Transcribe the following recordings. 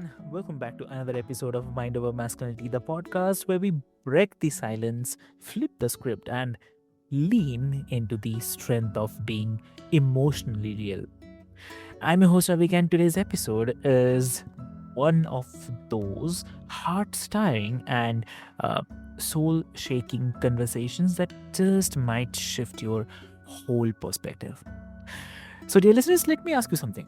everyone. Welcome back to another episode of Mind Over Masculinity, the podcast where we break the silence, flip the script, and lean into the strength of being emotionally real. I'm your host, Avik, and today's episode is one of those heart stirring and uh, soul shaking conversations that just might shift your whole perspective. So, dear listeners, let me ask you something.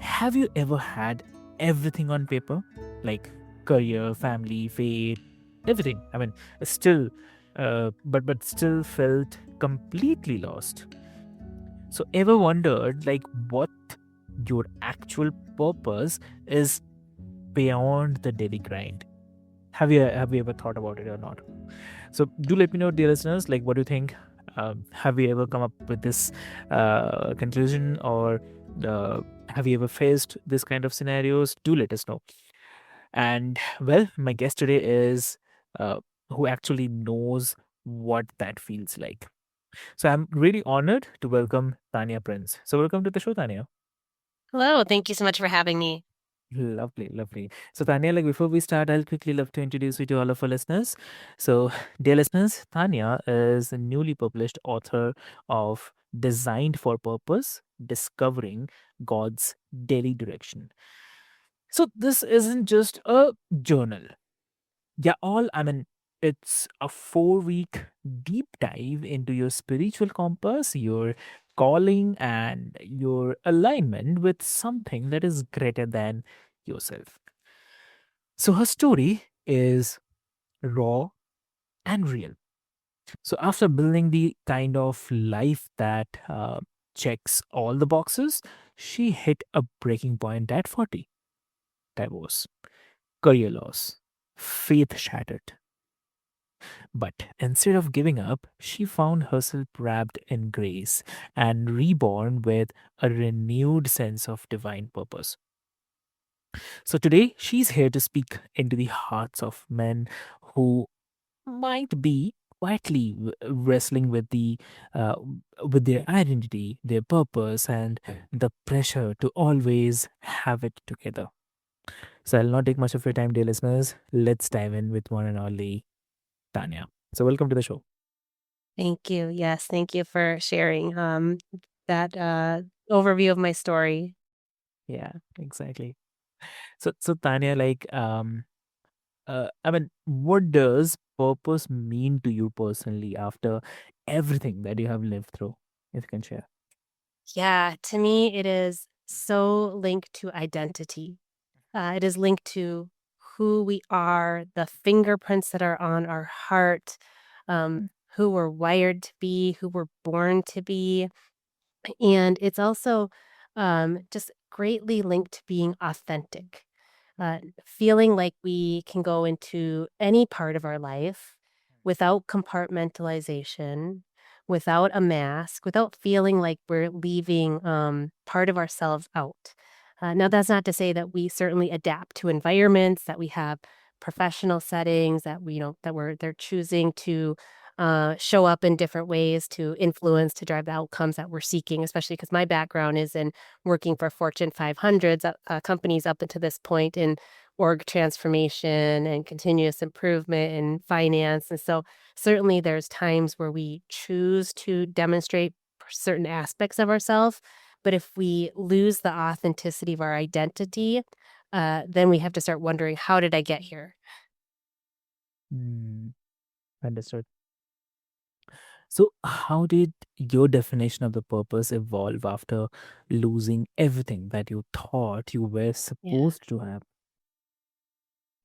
Have you ever had everything on paper? Like career, family, fate, everything. I mean, still, but still felt completely lost. So, ever wondered like what your actual purpose is beyond the daily grind? Have you ever thought about it or not? So, do let me know, dear listeners. Like, what do you think? Have you ever come up with this conclusion, or uh, have you ever faced this kind of scenarios? Do let us know. And well, my guest today is uh, who actually knows what that feels like. So I'm really honored to welcome Tanya Prince. So welcome to the show, Tanya. Hello, thank you so much for having me. Lovely, lovely. So Tanya, like before we start, I'll quickly love to introduce you to all of our listeners. So, dear listeners, Tanya is a newly published author of Designed for Purpose: Discovering God's Daily Direction. So this isn't just a journal. Yeah, all I mean, it's a 4 week deep dive into your spiritual compass, your calling, and your alignment with something that is greater than yourself. So her story is raw and real. So after building the kind of life that checks all the boxes, she hit a breaking point at 40. Divorce, career loss, faith shattered. But instead of giving up, she found herself wrapped in grace and reborn with a renewed sense of divine purpose. So today, she's here to speak into the hearts of men who might be quietly wrestling uh, with their identity, their purpose, and the pressure to always have it together. So I'll not take much of your time, dear listeners. Let's dive in with one and only Tanya. So welcome to the show. Thank you. Yes, thank you for sharing that overview of my story. Yeah, exactly. So Tanya, like, I mean, what does purpose mean to you personally after everything that you have lived through? If you can share. Yeah, to me, it is so linked to identity. It is linked to who we are, the fingerprints that are on our heart, who we're wired to be, who we're born to be. And it's also just greatly linked to being authentic, feeling like we can go into any part of our life without compartmentalization, without a mask, without feeling like we're leaving part of ourselves out. Now, that's not to say that we certainly adapt to environments, that we have professional settings, that we, that they're choosing to show up in different ways to influence, to drive the outcomes that we're seeking, especially because my background is in working for Fortune 500s companies up until this point in org transformation and continuous improvement in finance. And so, certainly, there's times where we choose to demonstrate certain aspects of ourselves. But if we lose the authenticity of our identity, then we have to start wondering, how did I get here? Mm, understood. So, how did your definition of the purpose evolve after losing everything that you thought you were Yeah. supposed to have?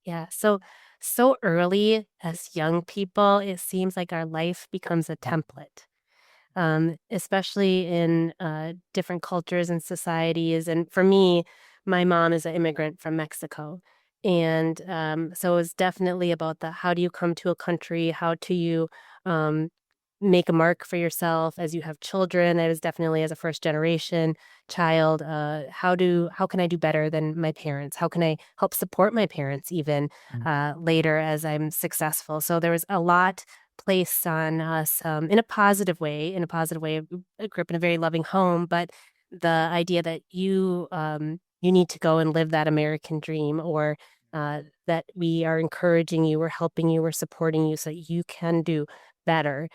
Yeah. So early as young people, it seems like our life becomes a template, especially in different cultures and societies. And for me, my mom is an immigrant from Mexico. And so it's definitely about the how do you come to a country? How do you um, make a mark for yourself as you have children? I was definitely as a first generation child. How can I do better than my parents? How can I help support my parents even Mm, later as I'm successful? So there was a lot placed on us in a positive way. In a positive way, I grew up in a very loving home, but the idea that you you need to go and live that American dream, or that we are encouraging you, we're helping you, we're supporting you so that you can do better.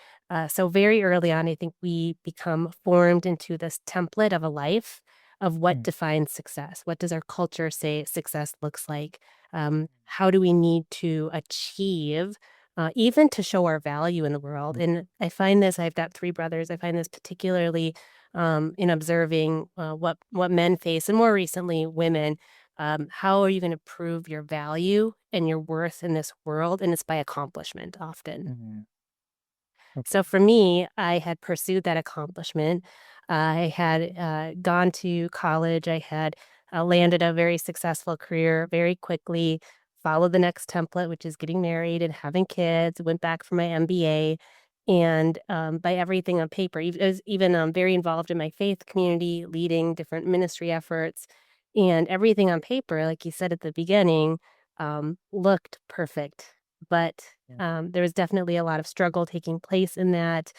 So very early on, I think we become formed into this template of a life of what mm, defines success. What does our culture say success looks like? How do we need to achieve, even to show our value in the world? mm, And I find this, I've got 3 brothers. I find this particularly in observing what men face, and more recently, women. How are you going to prove your value and your worth in this world? And it's by accomplishment often. mm, okay. So for me, I had pursued that accomplishment. I had gone to college. I had landed a very successful career very quickly, followed the next template, which is getting married and having kids, went back for my MBA. And by everything on paper, I was even very involved in my faith community, leading different ministry efforts. And everything on paper, like you said at the beginning, looked perfect. But Mm, there was definitely a lot of struggle taking place in that.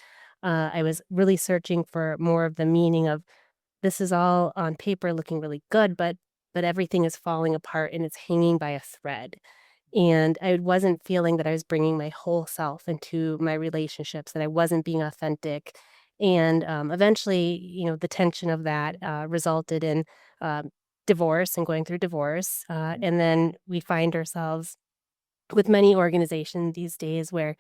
I was really searching for more of the meaning of this is all on paper looking really good, but everything is falling apart and it's hanging by a thread. And I wasn't feeling that I was bringing my whole self into my relationships, that I wasn't being authentic. And eventually, the tension of that resulted in um, divorce and going through divorce. mm, And then we find ourselves with many organizations these days where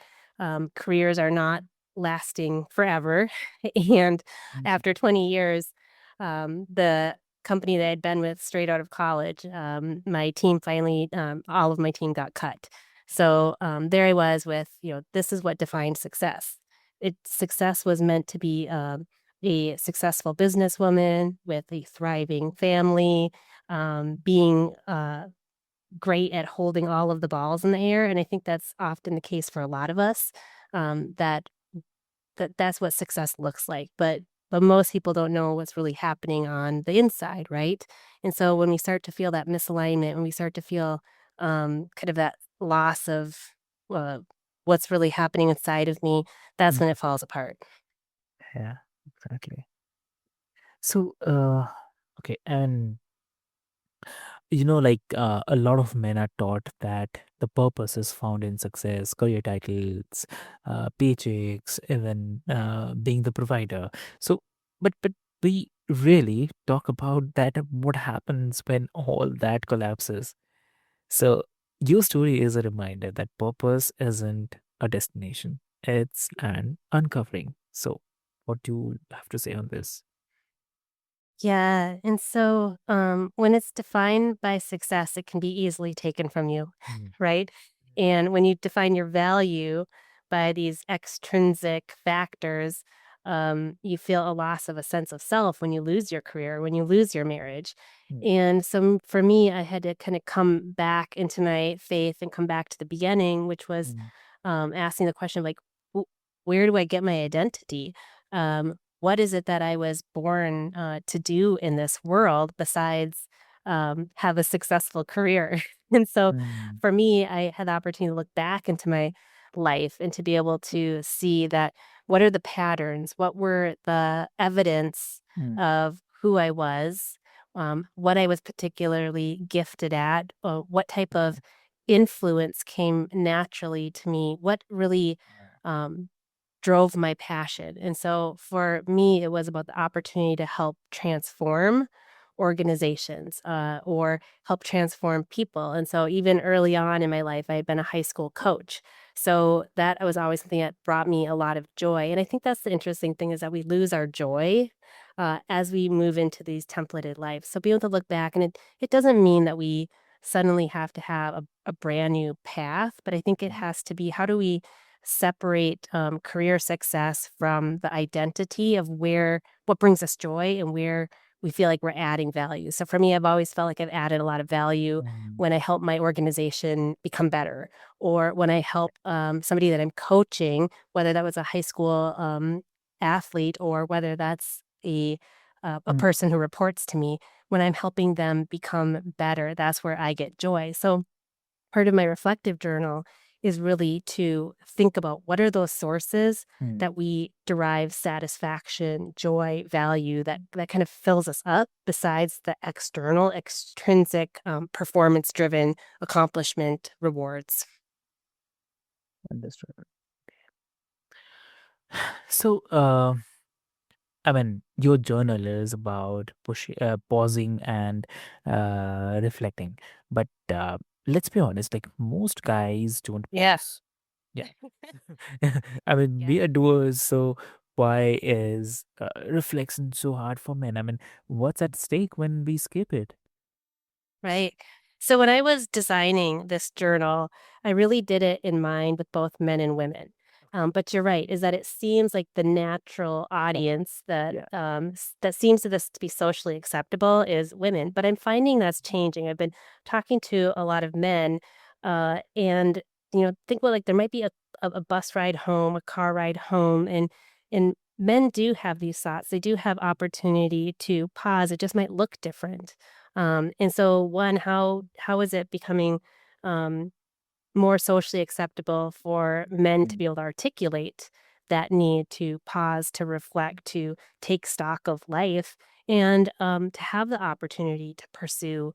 careers are not lasting forever. And mm, after 20 years, the company that I'd been with straight out of college, my team finally, all of my team got cut. So there I was with, this is what defines success. Success was meant to be a successful businesswoman with a thriving family, being great at holding all of the balls in the air, and I think that's often the case for a lot of us, that that's what success looks like, but most people don't know what's really happening on the inside, right? And so when we start to feel that misalignment, when we start to feel, kind of that loss of, uh, what's really happening inside of me, that's mm. when it falls apart. Yeah, exactly. So, okay, and a lot of men are taught that the purpose is found in success, career titles, paychecks, even being the provider. So, but we really talk about that. What happens when all that collapses? So, your story is a reminder that purpose isn't a destination; it's an uncovering. So, what do you have to say on this? Yeah, and so, when it's defined by success, it can be easily taken from you, Mm, right? And when you define your value by these extrinsic factors, you feel a loss of a sense of self when you lose your career, when you lose your marriage. mm, And so for me, I had to kind of come back into my faith and come back to the beginning, which was mm, asking the question like, where do I get my identity? What is it that I was born to do in this world besides have a successful career? And so mm, for me, I had the opportunity to look back into my life and to be able to see that what are the patterns? What were the evidence mm, of who I was? What I was particularly gifted at? What type of influence came naturally to me? What really um, drove my passion. And so for me, it was about the opportunity to help transform organizations or help transform people. And so even early on in my life, I had been a high school coach. So that was always something that brought me a lot of joy. And I think that's the interesting thing is that we lose our joy as we move into these templated lives. So being able to look back, and it doesn't mean that we suddenly have to have a brand new path, but I think it has to be how do we separate career success from the identity of what brings us joy and where we feel like we're adding value. So for me, I've always felt like I've added a lot of value mm, when I help my organization become better, or when I help somebody that I'm coaching, whether that was a high school athlete or whether that's a mm, person who reports to me. When I'm helping them become better, that's where I get joy. So part of my reflective journal is really to think about what are those sources mm, that we derive satisfaction, joy, value that kind of fills us up besides the external, extrinsic, performance-driven accomplishment rewards. understood. So, I mean, your journal is about pausing and reflecting. But let's be honest, like most guys don't Yeah. pause. Yeah. I mean, Yeah. we are doers. So why is reflection so hard for men? I mean, what's at stake when we skip it? Right. So when I was designing this journal, I really did it in mind with both men and women. But you're right, is that it seems like the natural audience that Yeah. that seems to this to be socially acceptable is women. But I'm finding that's changing. I've been talking to a lot of men, and think about like there might be a bus ride home, a car ride home, and men do have these thoughts. They do have opportunity to pause. It just might look different. And so one, how is it becoming um, more socially acceptable for men to Mm, be able to articulate that need to pause, to reflect, to take stock of life, and to have the opportunity to pursue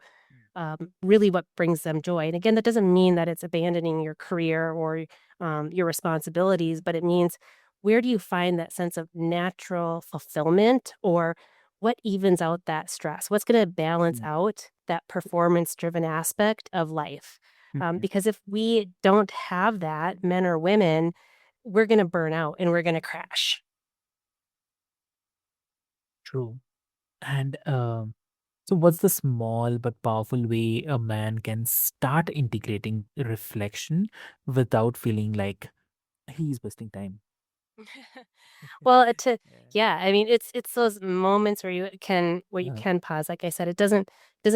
really what brings them joy. And again, that doesn't mean that it's abandoning your career or your responsibilities, but it means where do you find that sense of natural fulfillment or what evens out that stress? What's going to balance mm, out that performance driven aspect of life? mm, Because if we don't have that, men or women, we're going to burn out and we're going to crash. true. And so, what's the small but powerful way a man can start integrating reflection without feeling like he's wasting time? Well, to Yeah. yeah, I mean, it's those moments where you Uh, can pause. Like I said, it doesn't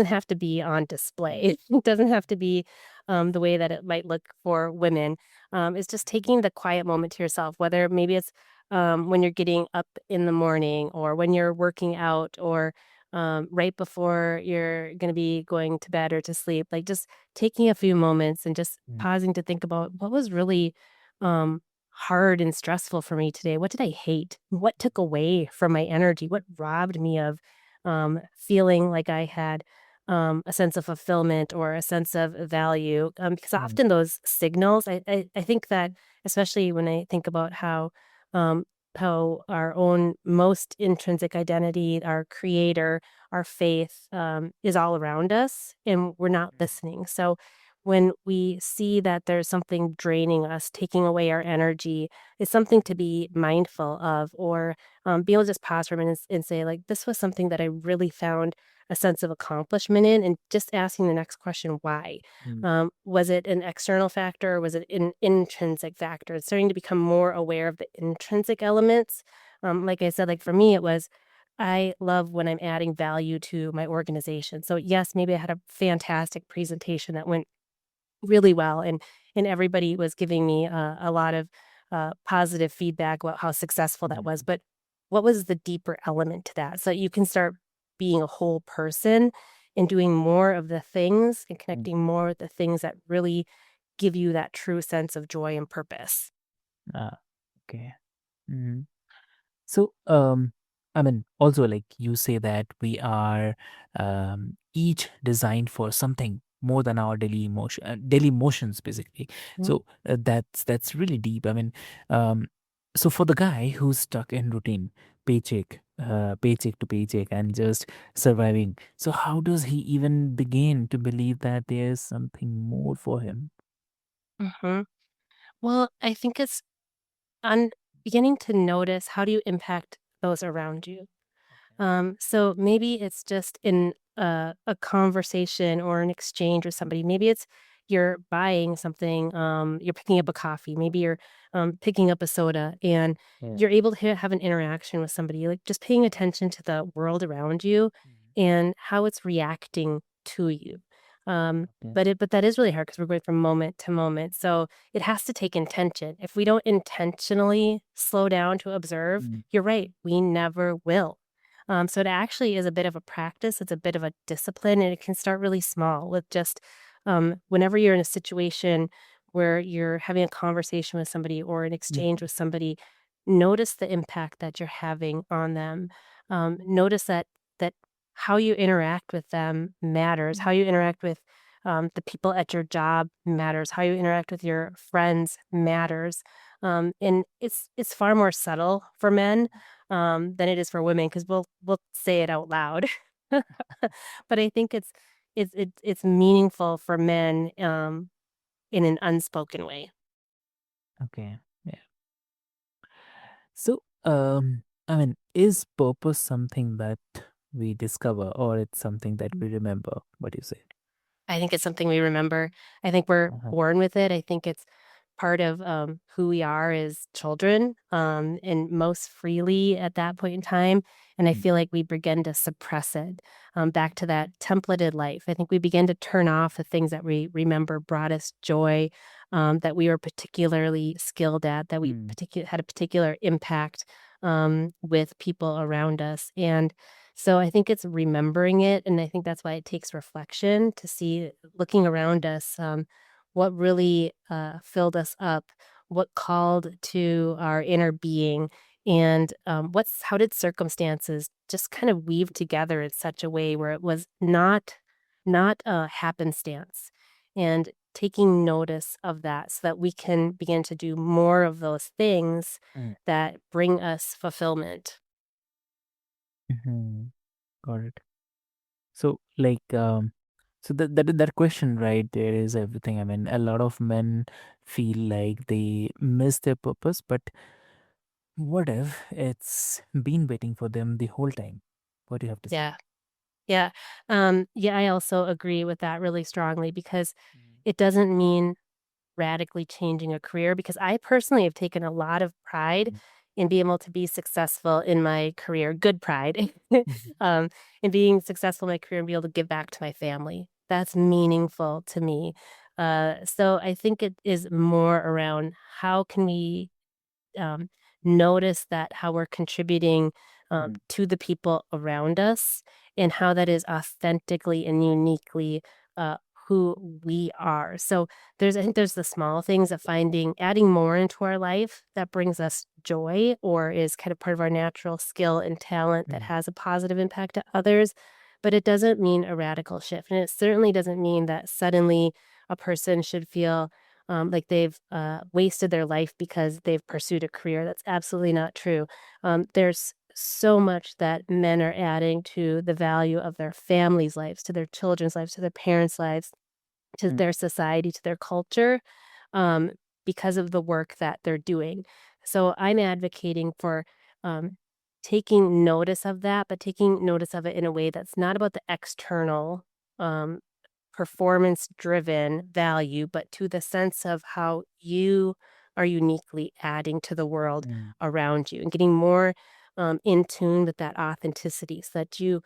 have to be on mm, display. It doesn't have to be the way that it might look for women. It's just taking the quiet moment to yourself, whether maybe it's when you're getting up in the morning or when you're working out or right before you're going to be going to bed or to sleep. Like just taking a few moments and just mm, pausing to think about what was really um, hard and stressful for me today? What did I hate? What took away from my energy? What robbed me of feeling like I had a sense of fulfillment or a sense of value? Because mm, often those signals, I think that, especially when I think about um, how our own most intrinsic identity, our creator, our faith is all around us and we're not mm, listening. So when we see that there's something draining us, taking away our energy, it's something to be mindful of, or be able to just pause for a minute and say, like, this was something that I really found a sense of accomplishment in, and just asking the next question, why? mm, Was it an external factor or was it an intrinsic factor? It's starting to become more aware of the intrinsic elements. Like I said, like for me, it was I love when I'm adding value to my organization. So yes, maybe I had a fantastic presentation that went really well, and everybody was giving me a lot of positive feedback about how successful that was. mm, But what was the deeper element to that? So you can start being a whole person and doing more of the things and mm. connecting more with the things that really give you that true sense of joy and purpose. Ah, okay. Mm. So, I mean, also like you say that we are each designed for something more than our daily emotions, basically. Mhm. So that's really deep. I mean, um, so for the guy who's stuck in routine, paycheck to paycheck, and just surviving. So how does he even begin to believe that there's something more for him? Mhm. Well, I think it's on beginning to notice how do you impact those around you. So maybe it's just in a conversation or an exchange with somebody. Maybe it's you're buying something, you're picking up a coffee, maybe you're picking up a soda, and Yeah. you're able to have an interaction with somebody, like just paying attention to the world around you Mhm. and how it's reacting to you. Okay. But that is really hard because we're going from moment to moment. So it has to take intention. If we don't intentionally slow down to observe, Mm, you're right, we never will. So it actually is a bit of a practice. It's a bit of a discipline, and it can start really small with just whenever you're in a situation where you're having a conversation with somebody or an exchange Mhm. with somebody, notice the impact that you're having on them. Notice that how you interact with them matters. How you interact with the people at your job matters. How you interact with your friends matters. And it's far more subtle for men than it is for women because we'll say it out loud. But I think it's meaningful for men in an unspoken way. Okay. Yeah. So, I mean, is purpose something that we discover or it's something that we remember? What do you say? I think it's something we remember. I think we're Uh-huh. born with it. I think it's part of, who we are as children, and most freely at that point in time, and I Mm, feel like we begin to suppress it, back to that templated life. I think we begin to turn off the things that we remember brought us joy, that we were particularly skilled at, that we mm, had a particular impact, with people around us, and so I think it's remembering it, and I think that's why it takes reflection to see, looking around us, what really filled us up, what called to our inner being, and what's how did circumstances just kind of weave together in such a way where it was not happenstance, and taking notice of that so that we can begin to do more of those things mm, that bring us fulfillment. mhm. Got it. So, so that question right there is everything. I mean, a lot of men feel like they miss their purpose, but what if it's been waiting for them the whole time? What do you have to say? Yeah. Yeah. Yeah, I also agree with that really strongly because Mm, it doesn't mean radically changing a career because I personally have taken a lot of pride mm, in being able to be successful in my career, good pride, mhm, um, in being successful in my career and be able to give back to my family. That's meaningful to me. So I think it is more around how can we um, notice that how we're contributing mm, to the people around us and how that is authentically and uniquely who we are. So I think there's the small things of finding, adding more into our life that brings us joy or is kind of part of our natural skill and talent that mm, has a positive impact to others. But it doesn't mean a radical shift. And it certainly doesn't mean that suddenly a person should feel like they've wasted their life because they've pursued a career. That's absolutely not true. There's so much that men are adding to the value of their families' lives, to their children's lives, to their parents' lives, to mm, their society, to their culture, um, because of the work that they're doing. So I'm advocating for um, taking notice of that, but taking notice of it in a way that's not about the external um, performance driven value, but to the sense of how you are uniquely adding to the world mm, around you and getting more in tune with that authenticity so that you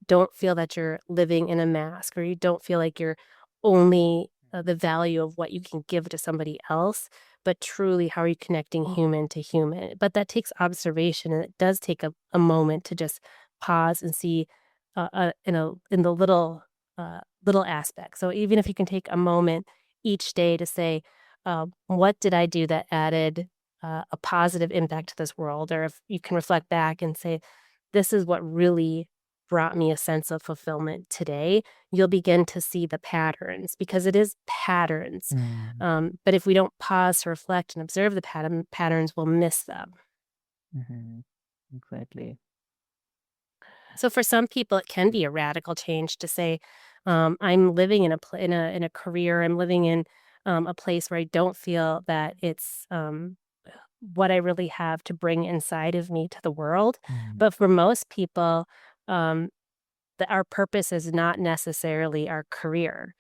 don't feel that you're living in a mask or you don't feel like you're only the value of what you can give to somebody else, but truly how are you connecting human to human. But that takes observation and it does take a moment to just pause and see in the little aspects. So even if you can take a moment each day to say, what did I do that added a positive impact to this world? Or if you can reflect back and say, this is what really brought me a sense of fulfillment today, you'll begin to see the patterns because it is patterns. mm, But if we don't pause to reflect and observe the patterns, we'll miss them. mhm. Exactly. So for some people, it can be a radical change to say, I'm living in in a career, I'm living in a place where I don't feel that it's what I really have to bring inside of me to the world. Mm, But for most people, um, that our purpose is not necessarily our career.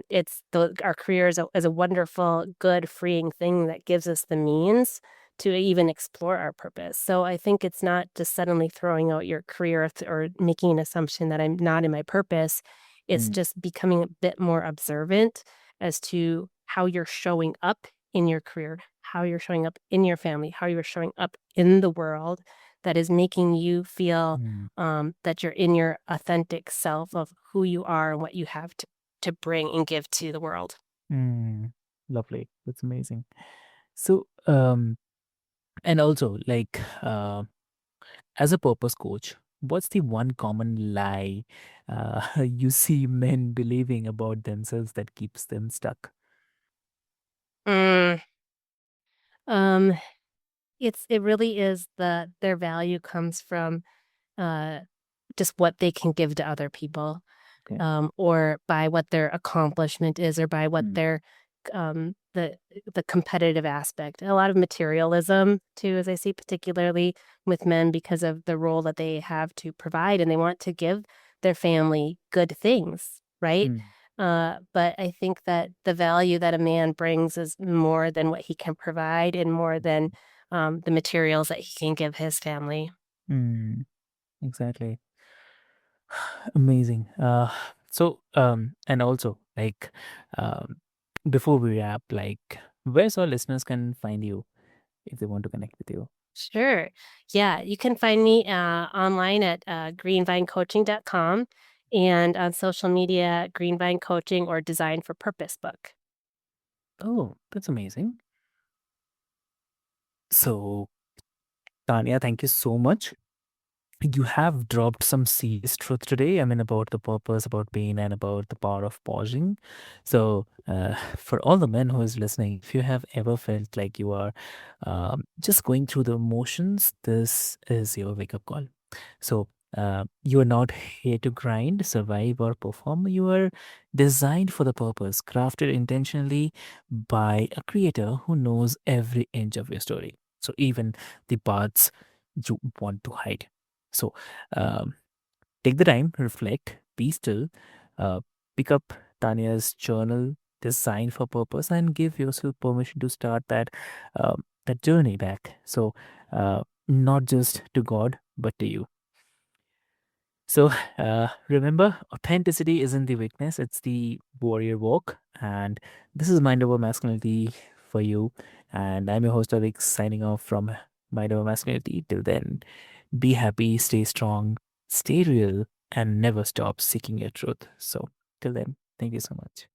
It's our career is a wonderful, good, freeing thing that gives us the means to even explore our purpose. So I think it's not just suddenly throwing out your career or making an assumption that I'm not in my purpose. It's mm, just becoming a bit more observant as to how you're showing up in your career, how you're showing up in your family, how you're showing up in the world that is making you feel mm, that you're in your authentic self of who you are and what you have to bring and give to the world. mm. Lovely. That's amazing. So, and also, like, as a purpose coach, what's the one common lie you see men believing about themselves that keeps them stuck? Mm, um, it really is their value comes from, uh, just what they can give to other people. Okay. Or by what their accomplishment is or by what Mm, their um, the the competitive aspect. A lot of materialism too, as I see, particularly with men because of the role that they have to provide, and they want to give their family good things, right? mm, But I think that the value that a man brings is more than what he can provide and more than the materials that he can give his family. mm, exactly. Amazing. And also, like, um, before we wrap, like, where's our listeners can find you if they want to connect with you? Sure. Yeah, you can find me online at greenvinecoaching.com and on social media, Greenvine Coaching or Design for Purpose book. Oh, that's amazing. So, Tanya, thank you so much. You have dropped some serious truth today. I mean, about the purpose, about pain, and about the power of pausing. So, for all the men who is listening, if you have ever felt like you are just going through the motions, this is your wake up call. So, you are not here to grind, survive, or perform. You are designed for the purpose, crafted intentionally by a creator who knows every inch of your story. So, even the parts you want to hide. So, um, take the time, reflect, be still, uh, pick up Tanya's journal, Design for Purpose, and give yourself permission to start that journey back. So, not just to God, but to you. So remember, authenticity isn't the weakness, it's the warrior walk. And this is Mind Over Masculinity for you. And I'm your host, Alex, signing off from Mind Over Masculinity. Till then, be happy, stay strong, stay real, and never stop seeking your truth. So, till then, thank you so much.